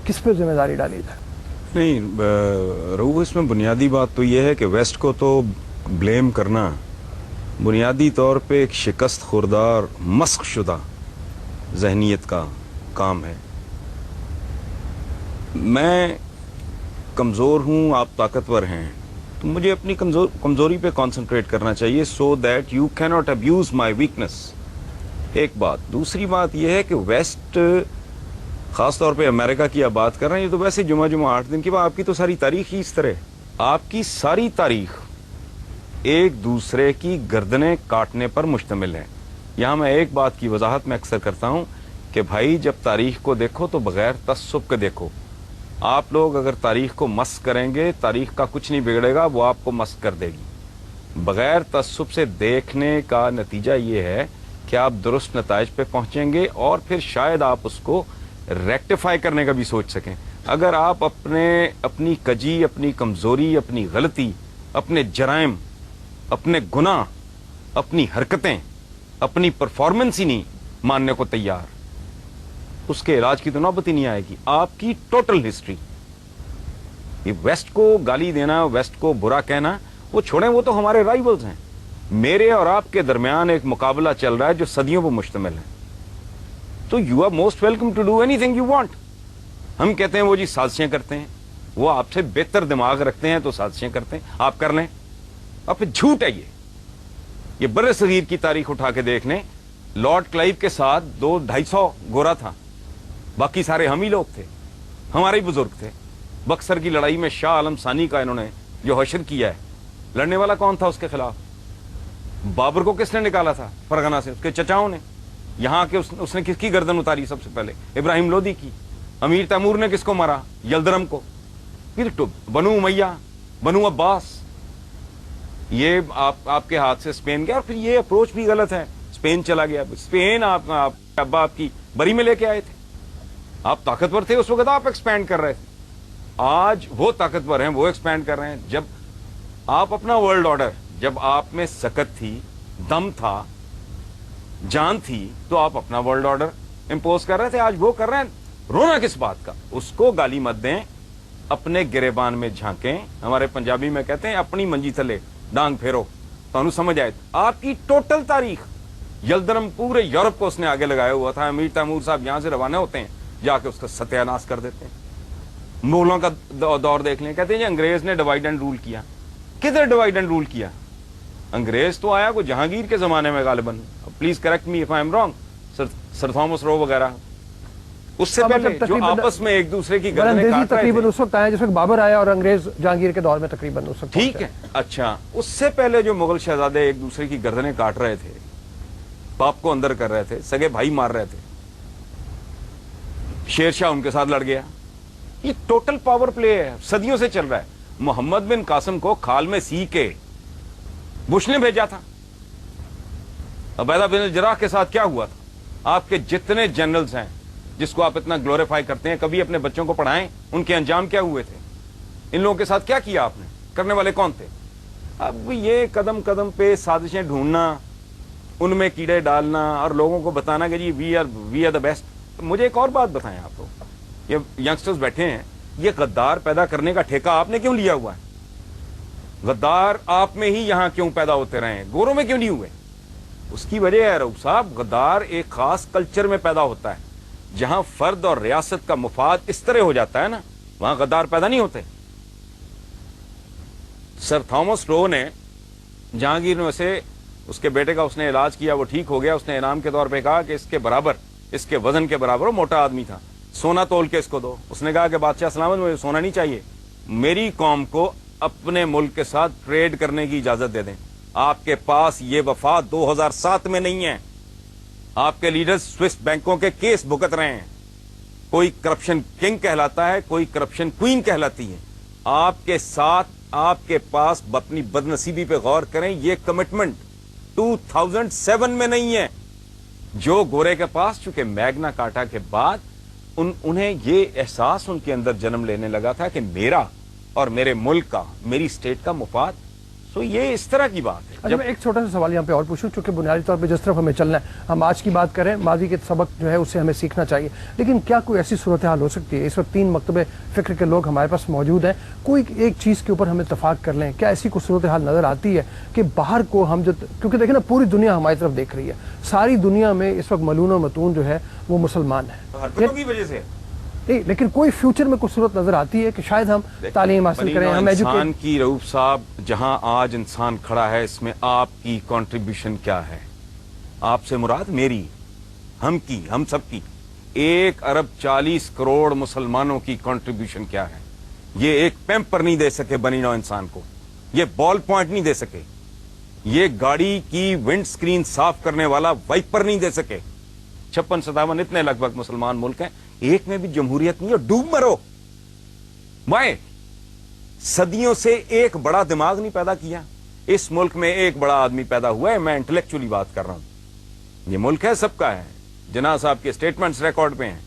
کس پہ ذمہ داری ڈالی جائے؟ نہیں رؤوف، اس میں بنیادی بات تو یہ ہے کہ ویسٹ کو تو بلیم کرنا بنیادی طور پہ ایک شکست خوردار مسخ شدہ ذہنیت کا کام ہے. میں کمزور ہوں، آپ طاقتور ہیں، تو مجھے اپنی کمزوری پہ کانسنٹریٹ کرنا چاہیے سو دیٹ یو کی ناٹ ابیوز مائی ویکنس. ایک بات. دوسری بات یہ ہے کہ ویسٹ، خاص طور پہ امریکہ کی آپ بات کر رہے ہیں، یہ تو ویسے جمعہ 8 دن کی بات. آپ کی تو ساری تاریخ ہی اس طرح ہے. آپ کی ساری تاریخ ایک دوسرے کی گردنیں کاٹنے پر مشتمل ہے. یہاں میں ایک بات کی وضاحت میں اکثر کرتا ہوں کہ بھائی جب تاریخ کو دیکھو تو بغیر تعصب کے دیکھو. آپ لوگ اگر تاریخ کو مس کریں گے، تاریخ کا کچھ نہیں بگڑے گا، وہ آپ کو مس کر دے گی. بغیر تعصب سے دیکھنے کا نتیجہ یہ ہے کہ آپ درست نتائج پہ پہنچیں گے اور پھر شاید آپ اس کو ریکٹیفائی کرنے کا بھی سوچ سکیں. اگر آپ اپنی کجی، اپنی کمزوری، اپنی غلطی، اپنے جرائم، اپنے گناہ، اپنی حرکتیں، اپنی پرفارمنس ہی نہیں ماننے کو تیار، اس کے علاج کی تو نوبت ہی نہیں آئے گی. آپ کی ٹوٹل ہسٹری، یہ ویسٹ کو گالی دینا، ویسٹ کو برا کہنا، وہ چھوڑیں، وہ تو ہمارے رائیولز ہیں. میرے اور آپ کے درمیان ایک مقابلہ چل رہا ہے جو صدیوں پر مشتمل ہے. تو you are most welcome to do anything you want. ہم کہتے ہیں وہ جی سازشیں کرتے ہیں، وہ آپ سے بہتر دماغ رکھتے ہیں تو سازشیں کرتے ہیں، آپ کر لیں. اور پھر جھوٹ ہے یہ بر صغیر کی تاریخ اٹھا کے دیکھ لیں. لارڈ کلائیو کے ساتھ 200-250 گورا تھا، باقی سارے ہم ہی لوگ تھے، ہمارے ہی بزرگ تھے. بکسر کی لڑائی میں شاہ عالم ثانی کا انہوں نے جو حشر کیا ہے، لڑنے والا کون تھا اس کے خلاف؟ بابر کو کس نے نکالا تھا فرغانہ سے؟ اس کے چچاؤں نے. یہاں کے اس نے کس کی گردن اتاری سب سے پہلے؟ ابراہیم لودھی کی. امیر تیمور نے کس کو مارا؟ یلدرم کو. پھر بنو امیہ، بنو عباس. یہ آپ کے ہاتھ سے اسپین گیا، اور پھر یہ اپروچ بھی غلط ہے. اسپین چلا گیا. اسپین آپ ابا آپ کی بری میں لے کے آئے تھے. آپ طاقتور تھے اس وقت، آپ ایکسپینڈ کر رہے تھے. آج وہ طاقتور ہیں، وہ ایکسپینڈ کر رہے ہیں. جب آپ اپنا ورلڈ آرڈر، جب آپ میں سکت تھی، دم تھا، جان تھی، تو آپ اپنا ورلڈ آرڈر امپوز کر رہے تھے. آج وہ کر رہے ہیں. رونا کس بات کا؟ اس کو گالی مت دیں، اپنے گریبان میں جھانکیں. ہمارے پنجابی میں کہتے ہیں اپنی منجی تھلے ڈانگ پھیرو تو انہوں سمجھ آئے. آپ کی ٹوٹل تاریخ، یلدرم پورے یورپ کو اس نے آگے لگایا ہوا تھا. امیر تیمور صاحب یہاں سے روانہ ہوتے ہیں، جا کے اس کا ستیہ ناش کر دیتے ہیں. مغلوں کا دور دیکھ لیں، کہتے ہیں جی انگریز نے ڈیوائڈ اینڈ رول کیا. کدھر ڈیوائڈ اینڈ رول کیا؟ انگریز تو آیا کو جہانگیر کے زمانے میں غالباً. Please correct me if I am wrong. Sir Thomas Roe وغیرہ. اس سے پہلے جو آپس میں ایک دوسرے کی گردنیں کاٹ رہے تھے، تقریباً اس وقت آیا جس وقت بابر آیا، اور انگریز جہانگیر کے دور میں تقریباً اس وقت. ٹھیک ہے، اچھا. اس سے پہلے جو مغل شہزادے ایک دوسرے کی گردنیں کاٹ رہے تھے، باپ کو اندر کر رہے تھے، سگے بھائی مار رہے تھے، شیر شاہ ان کے ساتھ لڑ گیا. یہ ٹوٹل پاور پلے ہے، صدیوں سے چل رہا ہے. محمد بن قاسم کو کھال میں سی کے بش نے بھیجا تھا. عبیدہ بن الجراح کے ساتھ کیا ہوا تھا؟ آپ کے جتنے جنرلز ہیں جس کو آپ اتنا گلوریفائی کرتے ہیں، کبھی اپنے بچوں کو پڑھائیں ان کے انجام کیا ہوئے تھے؟ ان لوگوں کے ساتھ کیا کیا آپ نے؟ کرنے والے کون تھے؟ اب یہ قدم قدم پہ سازشیں ڈھونڈنا، ان میں کیڑے ڈالنا اور لوگوں کو بتانا کہ جی وی آر دا بیسٹ. مجھے ایک اور بات بتائیں آپ کو، یہ ینگسٹرز بیٹھے ہیں، یہ غدار پیدا کرنے کا ٹھیکہ آپ نے کیوں لیا ہوا ہے؟ غدار آپ میں ہی یہاں کیوں پیدا ہوتے رہے ہیں، گوروں میں کیوں نہیں ہوئے؟ اس کی وجہ ہے رؤوف صاحب، غدار ایک خاص کلچر میں پیدا ہوتا ہے. جہاں فرد اور ریاست کا مفاد اس طرح ہو جاتا ہے نا، وہاں غدار پیدا نہیں ہوتے. سر تھامس رو نے جہانگیر میں سے اس کے بیٹے کا اس نے علاج کیا، وہ ٹھیک ہو گیا. اس نے انعام کے طور پہ کہا کہ اس کے برابر، اس کے وزن کے برابر، وہ موٹا آدمی تھا، سونا تول کے اس کو دو. اس نے کہا کہ بادشاہ سلامت، مجھے سونا نہیں چاہیے، میری قوم کو اپنے ملک کے ساتھ ٹریڈ کرنے کی اجازت دے دیں. آپ کے پاس یہ وفا 2007 میں نہیں ہے. آپ کے لیڈرز سوئس بینکوں کے کیس بھگت رہے ہیں. کوئی کرپشن کنگ کہلاتا ہے، کوئی کرپشن کوئین کہلاتی ہے. آپ کے ساتھ، آپ کے پاس اپنی بدنصیبی پہ غور کریں، یہ کمٹمنٹ 2007 میں نہیں ہے. جو گورے کے پاس، چونکہ میگنا کارٹا کے بعد انہیں یہ احساس ان کے اندر جنم لینے لگا تھا کہ میرا اور میرے ملک کا، میری اسٹیٹ کا مفاد सो ये इस तरह की बात है। अच्छा, मैं एक छोटा सा सवाल यहाँ पे और पूछूं, चूंकि बुनियादी तौर पे जिस तरफ हमें चलना है, हम आज की बात करें, माजी के सबक जो है उससे हमें सीखना चाहिए, लेकिन क्या कोई ऐसी सूरत हाल हो सकती है, इस वक्त 3 मकतबे फ़िक्र के लोग हमारे पास मौजूद हैं, कोई एक चीज़ के ऊपर हम इत्तफाक कर लें, क्या ऐसी कोई सूरत हाल नज़र आती है कि बाहर को हम जो, क्योंकि देखें ना पूरी दुनिया हमारी तरफ देख रही है, सारी दुनिया में इस वक्त मलून और मतून जो है वो मुसलमान है, हरकतों की वजह से नहीं, लेकिन कोई फ्यूचर में कुछ सूरत नजर आती है कि शायद हम तालीम हासिल करें, हम इंसान की रऊफ साहब, जहां आज इंसान खड़ा है इसमें आपकी कंट्रीब्यूशन क्या है? आपसे मुराद मेरी, हम की, हम सब की 1 अरब 40 करोड़ मुसलमानों की कंट्रीब्यूशन क्या है? ये एक पैम्पर नहीं दे सके बनी नौ इंसान को, ये बॉल पॉइंट नहीं दे सके, ये गाड़ी की विंड स्क्रीन साफ करने वाला वाइपर नहीं दे सके। 56-57 इतने लगभग मुसलमान मुल्क हैं, एक में भी जमहूरियत नहीं है, डूब मरो। मैं सदियों से एक बड़ा दिमाग नहीं पैदा किया, इस मुल्क में एक बड़ा आदमी पैदा हुआ है, मैं इंटेलेक्चुअली बात कर रहा हूं। ये मुल्क है सबका है, जना साहब के स्टेटमेंट्स रिकॉर्ड पे हैं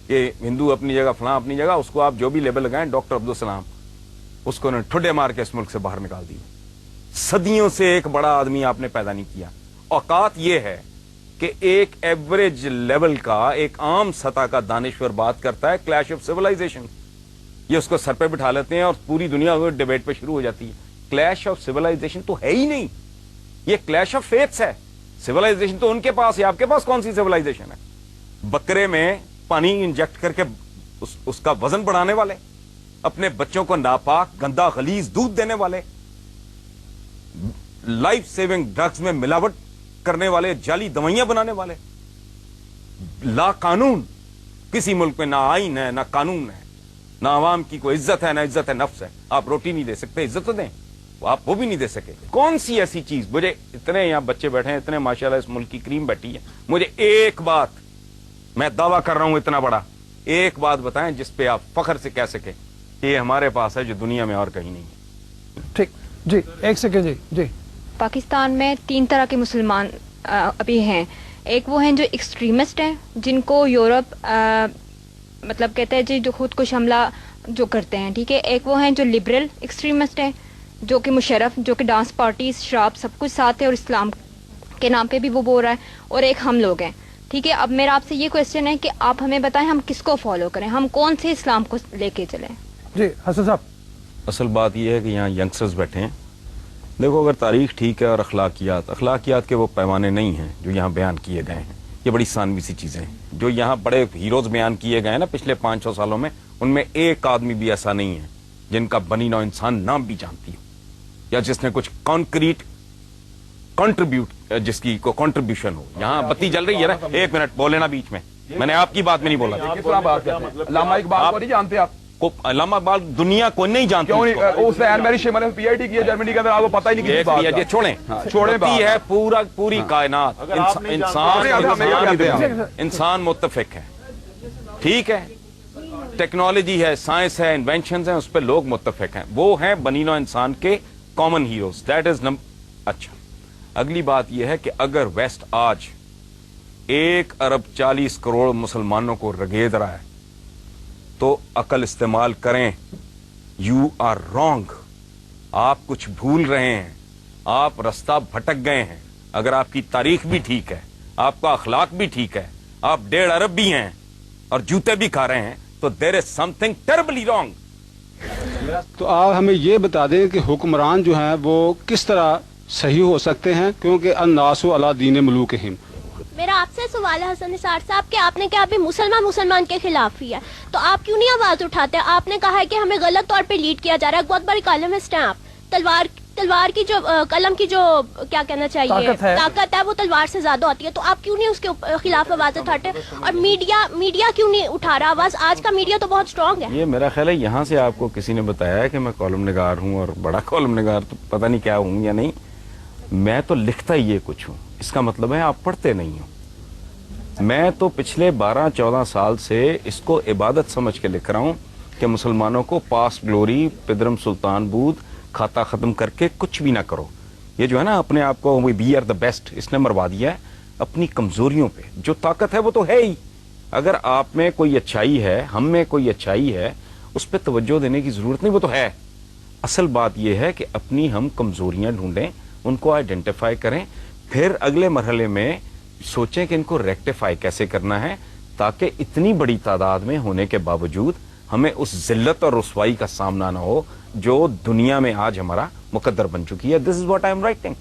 कि हिंदू अपनी जगह, फलां अपनी जगह, उसको आप जो भी लेबल लगाएं, डॉक्टर अब्दुल सलाम, उसको उन्होंने ठुड्डे मार के इस मुल्क से बाहर निकाल दिया। सदियों से एक बड़ा आदमी आपने पैदा नहीं किया। औकात ये है कि एक एवरेज लेवल का, एक आम सतह का दानिश्वर बात करता है क्लैश ऑफ सिविलाइजेशन, ये उसको सर पे बिठा लेते हैं और पूरी दुनिया वो डिबेट पे शुरू हो जाती है। क्लैश ऑफ सिविलाइजेशन तो है ही नहीं, ये क्लैश ऑफ फेथ्स है। सिविलाइजेशन तो उनके पास है, आपके पास कौन सी सिविलाइजेशन है? बकरे में पानी इंजेक्ट करके उसका वजन बढ़ाने वाले, अपने बच्चों को नापाक गंदा गलीज दूध देने वाले, लाइफ सेविंग ड्रग्स में मिलावट करने वाले, जाली दवाइयां बनाने वाले, ला कानून, किसी मुल्क में ना आईन है ना कानून है, ना आवाम की कोई इज्जत है ना इज्जत है नफ्स है। आप रोटी नहीं दे सकते, इज्जत तो दें, आप वो भी नहीं दे सके। कौन सी ऐसी चीज, मुझे इतने यहां बच्चे बैठे हैं, इतने माशाल्लाह इस मुल्क की क्रीम बैठी है, मुझे एक बात, मैं दावा कर रहा हूं इतना बड़ा, एक बात बताएं जिस पे आप फख्र से कह सके कि ये हमारे पास है जो दुनिया में और कहीं नहीं है। ठीक जी, एक सेकेंड जी। जी, पाकिस्तान में 3 तरह के मुसलमान अभी हैं। एक वो हैं जो एक्सट्रीमिस्ट हैं, जिनको यूरोप मतलब कहते हैं जी, जो खुद कुछ हमला जो करते हैं, ठीक है। एक वो हैं जो लिबरल एक्सट्रीमिस्ट हैं, जो कि मुशर्रफ, जो कि डांस पार्टीज, शराब सब कुछ साथ है और इस्लाम के नाम पे भी वो बोल रहा है। और एक हम लोग हैं, ठीक है। अब मेरा आपसे ये क्वेश्चन है कि आप हमें बताएं हम किसको फॉलो करें, हम कौन से इस्लाम को लेके चलें? जी हसन साहब। असल बात यह है कि यहाँ यंगस्टर्स बैठे हैं। देखो, अगर तारीख ठीक है और अखलाकियात के वो पैमाने नहीं हैं जो यहाँ बयान किए गए हैं, ये बड़ी सानवी सी चीज़ें हैं। जो यहाँ बड़े हीरोज बयान किए गए हैं ना पिछले 500 सालों में, उनमें एक आदमी भी ऐसा नहीं है जिनका बनी नौ इंसान नाम भी जानती हो, या जिसने कुछ कॉन्क्रीट जिसकी को कंट्रीब्यूशन हो। यहाँ बत्ती जल रही है ना, 1 मिनट बोले ना बीच में, मैंने आपकी बात में नहीं बोला। अल्लामा इकबाल को नहीं जानते आप? अल्लामा इकबाल दुनिया को नहीं जानते। क्यों नहीं? उसने एनमेरी शिमर में पीएचडी किया जर्मनी के अंदर, आपको पता ही नहीं किसी बात का। छोड़े है पूरी कायनात, इंसान मुत्तफिक है, ठीक है। टेक्नोलॉजी है, साइंस है, इन्वेंशन है, उस पर लोग मुत्तफिक हैं। वो हैं बनी नौ इंसान के कॉमन हीरोज, दैट इज अच्छा। अगली बात यह है कि अगर वेस्ट आज 1 अरब 40 करोड़ मुसलमानों को रगेद रहा है तो अकल इस्तेमाल करें। यू आर रॉन्ग, आप कुछ भूल रहे हैं, आप रास्ता भटक गए हैं। अगर आपकी तारीख भी ठीक है, आपका अखलाक भी ठीक है, आप 1.5 अरब भी हैं और जूते भी खा रहे हैं, तो there is something terribly wrong. तो आप हमें ये बता दें कि हुक्मरान जो हैं वो किस तरह सही हो सकते हैं, क्योंकि अन्नासु अला दीन मुलूकिहिम। मेरा आपसे सवाल है हसन निसार साहब कि आपने क्या अभी मुसलमान के खिलाफ ही है, तो आप क्यों नहीं आवाज उठाते? आपने कहा है कि हमें गलत तौर पे लीड किया जा रहा है। बहुत बड़ी कॉलमिस्ट हैं आप। तलवार की जो कलम की जो क्या कहना चाहिए ताकत है वो तलवार से ज्यादा होती है, तो आप क्यों नहीं उसके खिलाफ आवाज उठाते? और मीडिया क्यों नहीं उठा रहा आवाज? आज का मीडिया तो बहुत स्ट्रांग है। ये मेरा ख्याल है यहाँ से आपको किसी ने बताया कि मैं कॉलम निगार हूँ, और बड़ा कॉलम निगार तो पता नहीं क्या हूँ या नहीं। मैं तो लिखता ही ये कुछ हूँ, इसका मतलब है आप पढ़ते नहीं हो। मैं तो पिछले 12-14 साल से इसको इबादत समझ के लिख रहा हूँ कि मुसलमानों को पास ग्लोरी, पिदरम सुल्तान बूद, खाता खत्म करके कुछ भी ना करो। ये जो है ना अपने आप को वी आर द बेस्ट, इसने मरवा दिया है अपनी कमजोरियों पे। जो ताकत है वो तो है ही। अगर आप में कोई अच्छाई है, हम में कोई अच्छाई है, उस पर तवज्जो देने की जरूरत नहीं, वो तो है। اصل بات یہ ہے کہ اپنی ہم کمزوریاں ڈھونڈیں, ان کو آئیڈینٹیفائی کریں, پھر اگلے مرحلے میں سوچیں کہ ان کو ریکٹیفائی کیسے کرنا ہے, تاکہ اتنی بڑی تعداد میں ہونے کے باوجود ہمیں اس ذلت اور رسوائی کا سامنا نہ ہو جو دنیا میں آج ہمارا مقدر بن چکی ہے. This is what I am writing.